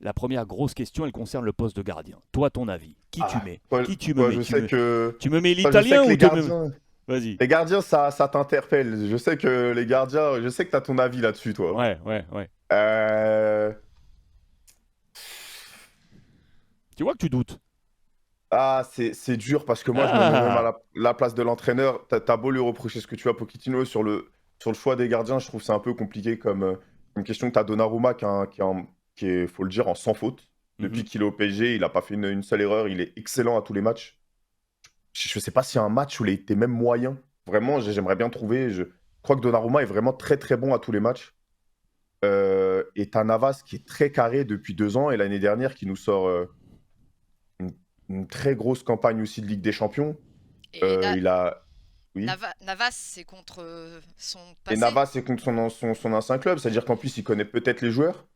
La première grosse question, elle concerne le poste de gardien. Toi, ton avis. Qui tu Ah, mets? toi, Qui tu me toi, mets? je sais que, Tu me mets toi, je sais l'italien que ou tu me... Vas-y. les gardiens, ça t'interpelle. Je sais que les gardiens, je sais que t'as ton avis là-dessus, toi. Ouais, ouais, ouais. Euh, Tu vois que tu doutes. Ah, c'est dur parce que moi, je me mets même à Ah, la place de l'entraîneur. T'as beau lui reprocher ce que tu as, Pochettino, sur le choix des gardiens, je trouve que c'est un peu compliqué comme une question que t'as Donnarumma qui est, faut le dire, en sans faute. Depuis mhm. qu'il est au PSG, il n'a pas fait une seule erreur. Il est excellent à tous les matchs. Je sais pas s'il y a un match où il était même moyen. Vraiment, j'aimerais bien trouver. Je crois que Donnarumma est vraiment très très bon à tous les matchs. Et t'as Navas qui est très carré depuis 2 ans et l'année dernière qui nous sort une, une très grosse campagne aussi de Ligue des Champions. Et Il a. Oui. Navas, c'est contre son Et passé. Navas, c'est contre son ancien club, c'est-à-dire qu'en plus, il connaît peut-être les joueurs.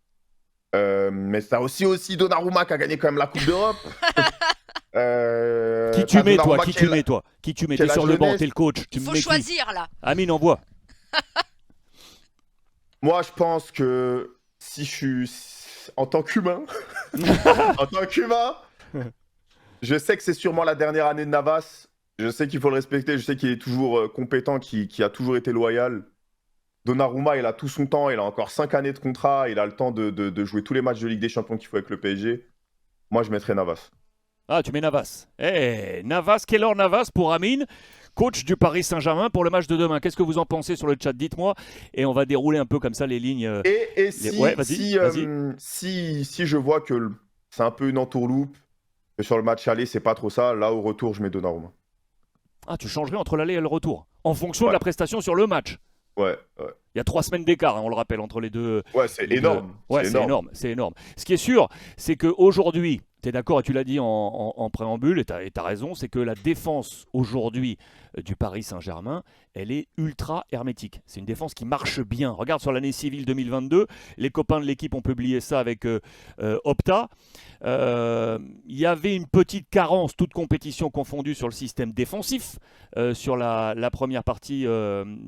Mais t'as aussi Donnarumma qui a gagné quand même la Coupe d'Europe. Qui tu T'as mets, toi? Donnarumma Qui tu mets, toi? Qui tu mets? qui est T'es la sur le banc, t'es jeunesse. le coach. Tu Il me faut mets qui? choisir là. Amine, envoie. Moi, je pense que si je suis en tant qu'humain, en tant qu'humain, je sais que c'est sûrement la dernière année de Navas. Je sais qu'il faut le respecter. Je sais qu'il est toujours compétent, qui a toujours été loyal. Donnarumma, il a tout son temps. Il a encore 5 années de contrat. Il a le temps de jouer tous les matchs de Ligue des Champions qu'il faut avec le PSG. Moi, je mettrais Navas. Ah, tu mets Navas. Eh, Navas, Keylor Navas pour Amine, coach du Paris Saint-Germain pour le match de demain. Qu'est-ce que vous en pensez sur le chat? Dites-moi. Et on va dérouler un peu comme ça les lignes. Et Ouais, si, vas-y, si, vas-y. si je vois que c'est un peu une entourloupe, que sur le match aller, c'est pas trop ça, là, au retour, je mets Donnarumma. Ah, tu changerais entre l'aller et le retour. En fonction de Ouais, la prestation sur le match. ouais, ouais. Il y a 3 semaines d'écart, hein, on le rappelle, entre les deux. Ouais, c'est Les deux. énorme. Ouais, C'est c'est énorme. énorme, c'est énorme. Ce qui est sûr, c'est qu'aujourd'hui, tu es d'accord et tu l'as dit en préambule, et tu as raison, c'est que la défense aujourd'hui du Paris Saint-Germain, elle est ultra hermétique. C'est une défense qui marche bien. Regarde sur l'année civile 2022, les copains de l'équipe ont publié ça avec Opta. Il y avait une petite carence, toute compétition confondue, sur le système défensif, sur la première partie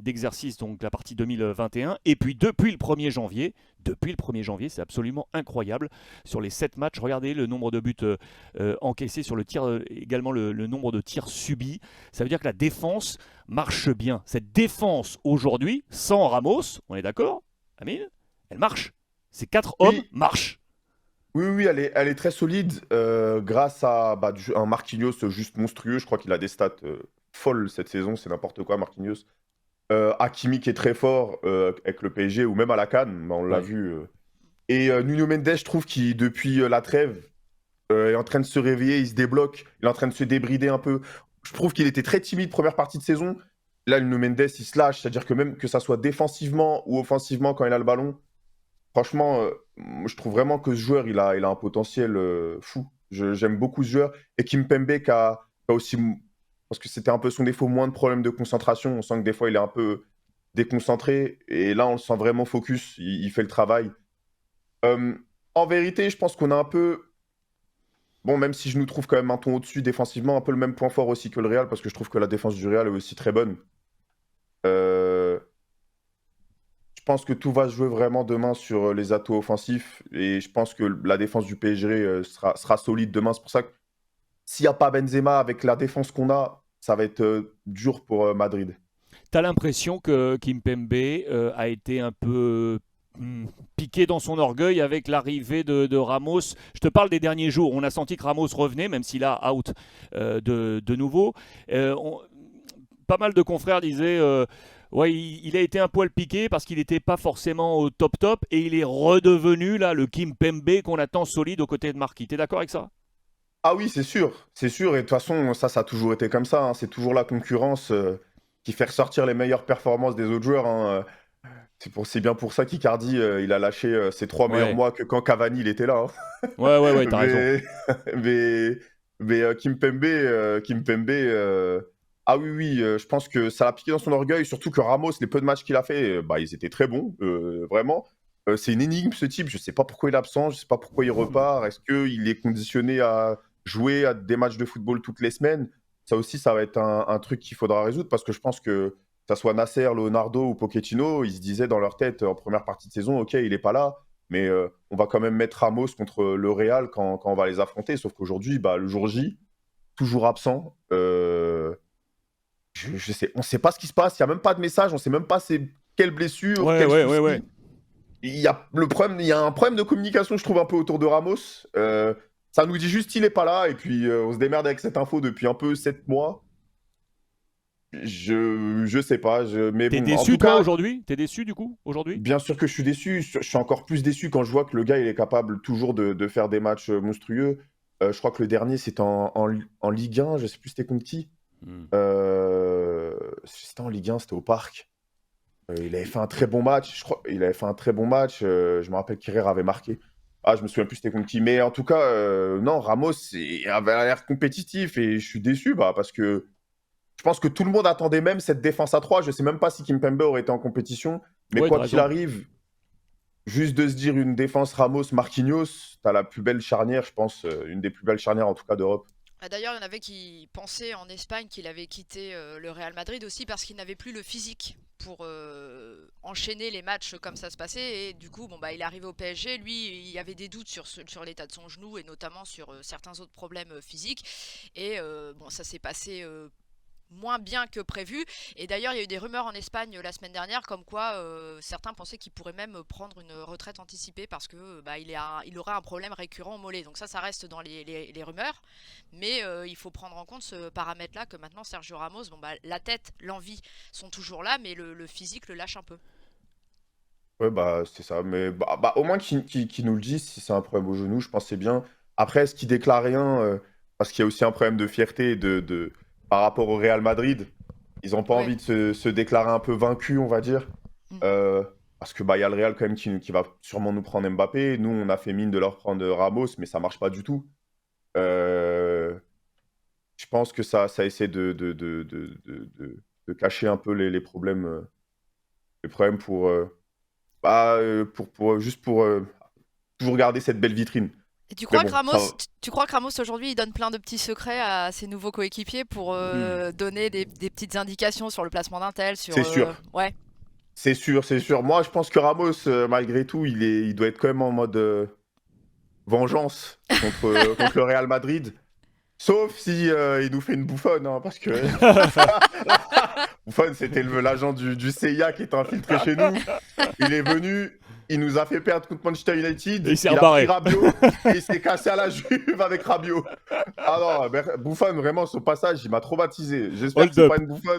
d'exercice, donc la partie 2021. Et puis depuis le 1er janvier, c'est absolument incroyable. Sur les 7 matchs, regardez le nombre de buts encaissés sur le tir, également le nombre de tirs subis. Ça veut dire que la défense marche bien. Cette défense aujourd'hui, sans Ramos, on est d'accord, Amine? Elle marche. Ces 4 hommes Oui, marchent. oui, oui, elle est très solide grâce à un Marquinhos juste monstrueux. Je crois qu'il a des stats folles cette saison, c'est n'importe quoi, Marquinhos. Hakimi qui est très fort avec le PSG ou même à la CAN, bah, on l'a Ouais. vu. Et Nuno Mendes, je trouve qu'il, depuis la trêve, est en train de se réveiller, il se débloque, il est en train de se débrider un peu. Je trouve qu'il était très timide première partie de saison. Là, Nuno Mendes, il se lâche, c'est-à-dire que même que ça soit défensivement ou offensivement quand il a le ballon, franchement, je trouve vraiment que ce joueur, il a un potentiel fou. J'aime beaucoup ce joueur. Et Kimpembe qui a aussi, parce que c'était un peu son défaut, moins de problèmes de concentration. On sent que des fois, il est un peu déconcentré. Et là, on le sent vraiment focus. Il fait le travail. Euh, En vérité, je pense qu'on a un peu, bon, même si je nous trouve quand même un ton au-dessus défensivement, un peu le même point fort aussi que le Real, parce que je trouve que la défense du Real est aussi très bonne. Euh, Je pense que tout va se jouer vraiment demain sur les atouts offensifs et je pense que la défense du PSG sera solide demain. C'est pour ça que s'il n'y a pas Benzema avec la défense qu'on a, ça va être dur pour Madrid. T'as l'impression que Kimpembe a été un peu piqué dans son orgueil avec l'arrivée de Ramos. Je te parle des derniers jours. On a senti que Ramos revenait, même s'il a out de nouveau. Euh, on- Pas mal de confrères disaient ouais, il a été un poil piqué parce qu'il n'était pas forcément au top top et il est redevenu là le Kimpembe qu'on attend solide aux côtés de Marquis. T'es d'accord avec ça? Ah oui, c'est sûr, c'est sûr. Et de toute façon, ça a toujours été comme ça, hein. C'est toujours la concurrence qui fait ressortir les meilleures performances des autres joueurs, hein. C'est bien pour ça qu'Icardi, il a lâché ses 3 meilleurs Ouais, mois que quand Cavani il était là, ouais, ouais, hein. ouais, t'as raison. Mais, mais Kimpembe, ah oui, oui, je pense que ça l'a piqué dans son orgueil, surtout que Ramos, les peu de matchs qu'il a fait, bah, ils étaient très bons, vraiment. C'est une énigme ce type, je sais pas pourquoi il est absent, je sais pas pourquoi il repart, est-ce qu'il est conditionné à jouer à des matchs de football toutes les semaines? Ça aussi, ça va être un truc qu'il faudra résoudre parce que je pense que ça soit Nasser, Leonardo ou Pochettino, ils se disaient dans leur tête en première partie de saison, ok, il est pas là, mais on va quand même mettre Ramos contre le Real quand on va les affronter. Sauf qu'aujourd'hui, le jour J, toujours absent. Je sais, on ne sait pas ce qui se passe. Il n'y a même pas de message. On ne sait même pas c'est quelle blessure, quel souci. Il y a un problème de communication, je trouve, un peu autour de Ramos. Ça nous dit juste qu'il n'est pas là. Et puis, on se démerde avec cette info depuis un peu 7 mois. Je sais pas. Mais T'es bon, déçu, en tout toi, cas, aujourd'hui? T'es déçu, du coup, aujourd'hui? bien sûr que je suis déçu. Je suis encore plus déçu quand je vois que le gars, il est capable toujours de faire des matchs monstrueux. Je crois que le dernier, c'était en Ligue 1. Je sais plus c'était contre qui. C'était en Ligue 1, c'était au Parc. Il avait fait un très bon match. Je crois il avait fait un très bon match. Je me rappelle qu'Herrera avait marqué. Ah, je me souviens plus c'était contre qui. Mais en tout cas, non, Ramos avait l'air compétitif et je suis déçu parce que je pense que tout le monde attendait même cette défense à 3. Je sais même pas si Kimpembe aurait été en compétition. Mais Ouais, quoi t'as qu'il raison. arrive, juste de se dire une défense Ramos-Marquinhos, t'as la plus belle charnière, je pense, une des plus belles charnières en tout cas d'Europe. D'ailleurs, il y en avait qui pensaient en Espagne qu'il avait quitté le Real Madrid aussi parce qu'il n'avait plus le physique pour enchaîner les matchs comme ça se passait. Et du coup, il est arrivé au PSG. Lui, il avait des doutes sur l'état de son genou et notamment sur certains autres problèmes physiques. Et ça s'est passé moins bien que prévu. Et d'ailleurs, il y a eu des rumeurs en Espagne la semaine dernière comme quoi certains pensaient qu'il pourrait même prendre une retraite anticipée parce que il aurait un problème récurrent au mollet. Donc ça reste dans les rumeurs. Mais il faut prendre en compte ce paramètre-là que maintenant Sergio Ramos, la tête, l'envie sont toujours là, mais le physique le lâche un peu. Ouais, c'est ça. Mais au moins qu'il nous le dise si c'est un problème au genou, je pense que c'est bien. Après, est-ce qu'il déclare rien parce qu'il y a aussi un problème de fierté par rapport au Real Madrid. Ils n'ont pas Ouais. envie de se déclarer un peu vaincus, on va dire. Mm. Parce que il y a le Real quand même qui va sûrement nous prendre Mbappé. Nous, on a fait mine de leur prendre Ramos, mais ça marche pas du tout. Je pense que ça essaie de cacher un peu les problèmes, juste pour toujours garder cette belle vitrine. Et tu Mais crois que bon, ça va. Tu crois que Ramos aujourd'hui il donne plein de petits secrets à ses nouveaux coéquipiers pour donner des petites indications sur le placement d'un tel, sur C'est sûr. ouais. C'est sûr, c'est sûr. Moi, je pense que Ramos, malgré tout, il doit être quand même en mode vengeance contre le Real Madrid. Sauf si il nous fait une bouffonne, hein, parce que Buffon, c'était l'agent du CIA qui est infiltré chez nous. Il est venu, il nous a fait perdre contre Manchester United. Et il s'est a rebarré. pris Rabiot et il s'est cassé à la Juve avec Rabiot. Ah non, Buffon, vraiment, son passage, il m'a traumatisé. J'espère Hold que c'est up. pas une bouffonne.